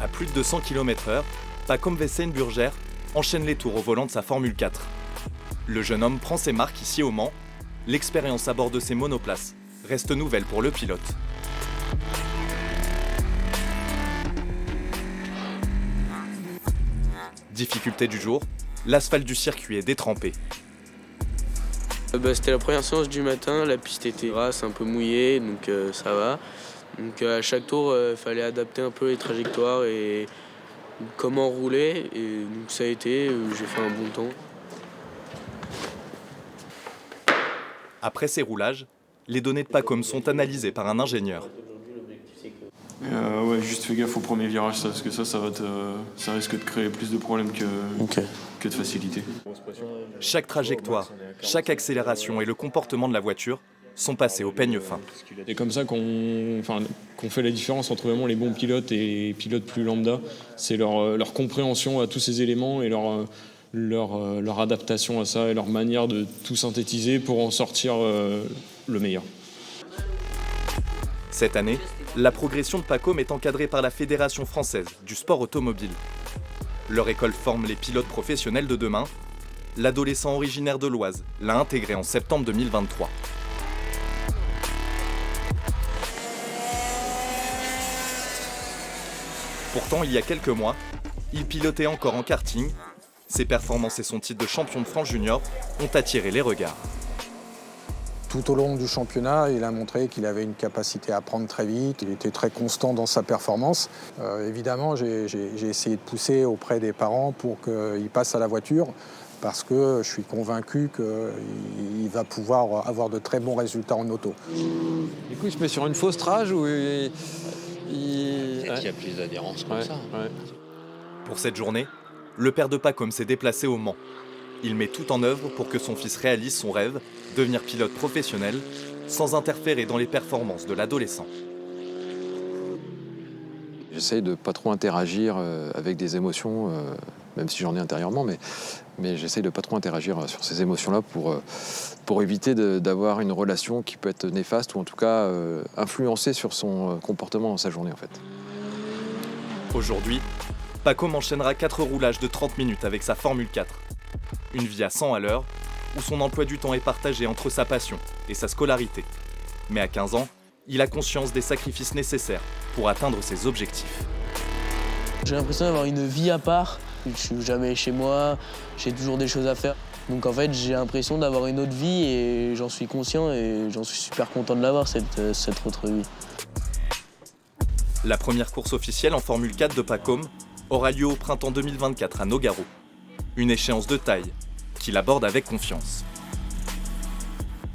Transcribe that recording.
À plus de 200 km/h, Pacôme Westijn-Burger enchaîne les tours au volant de sa Formule 4. Le jeune homme prend ses marques ici au Mans. L'expérience à bord de ses monoplaces reste nouvelle pour le pilote. Difficulté du jour, l'asphalte du circuit est détrempé. C'était la première séance du matin, la piste était grasse, un peu mouillée, donc ça va. Donc à chaque tour, il fallait adapter un peu les trajectoires et comment rouler. Et donc ça a été, j'ai fait un bon temps. Après ces roulages, les données de Pacôme sont analysées par un ingénieur. Ouais, juste fais gaffe au premier virage, parce que ça risque de créer plus de problèmes que de facilité. Chaque trajectoire, chaque accélération et le comportement de la voiture sont passés au peigne fin. C'est comme ça qu'on fait la différence entre vraiment les bons pilotes et les pilotes plus lambda. C'est leur compréhension à tous ces éléments et leur adaptation à ça et leur manière de tout synthétiser pour en sortir le meilleur. Cette année, la progression de Pacôme est encadrée par la Fédération française du sport automobile. Leur école forme les pilotes professionnels de demain. L'adolescent originaire de l'Oise l'a intégré en septembre 2023. Pourtant, il y a quelques mois, il pilotait encore en karting. Ses performances et son titre de champion de France junior ont attiré les regards. Tout au long du championnat, il a montré qu'il avait une capacité à apprendre très vite. Il était très constant dans sa performance. Évidemment, j'ai essayé de pousser auprès des parents pour qu'il passe à la voiture parce que je suis convaincu qu'il va pouvoir avoir de très bons résultats en auto. Du coup, il se met sur une fausse trage où Peut-être qu'il y a plus d'adhérence comme ça. Ouais. Pour cette journée, le père de Pacôme s'est déplacé au Mans. Il met tout en œuvre pour que son fils réalise son rêve, devenir pilote professionnel, sans interférer dans les performances de l'adolescent. J'essaye de ne pas trop interagir avec des émotions, même si j'en ai intérieurement, mais j'essaye de ne pas trop interagir sur ces émotions-là pour éviter d'avoir une relation qui peut être néfaste ou en tout cas influencer sur son comportement dans sa journée en fait. Aujourd'hui, Pacôme enchaînera 4 roulages de 30 minutes avec sa Formule 4. Une vie à 100 à l'heure, où son emploi du temps est partagé entre sa passion et sa scolarité. Mais à 15 ans, il a conscience des sacrifices nécessaires pour atteindre ses objectifs. J'ai l'impression d'avoir une vie à part. Je suis jamais chez moi, j'ai toujours des choses à faire. Donc en fait, j'ai l'impression d'avoir une autre vie et j'en suis conscient et j'en suis super content de l'avoir, cette autre vie. La première course officielle en Formule 4 de Pacôme aura lieu au printemps 2024 à Nogaro. Une échéance de taille qu'il aborde avec confiance.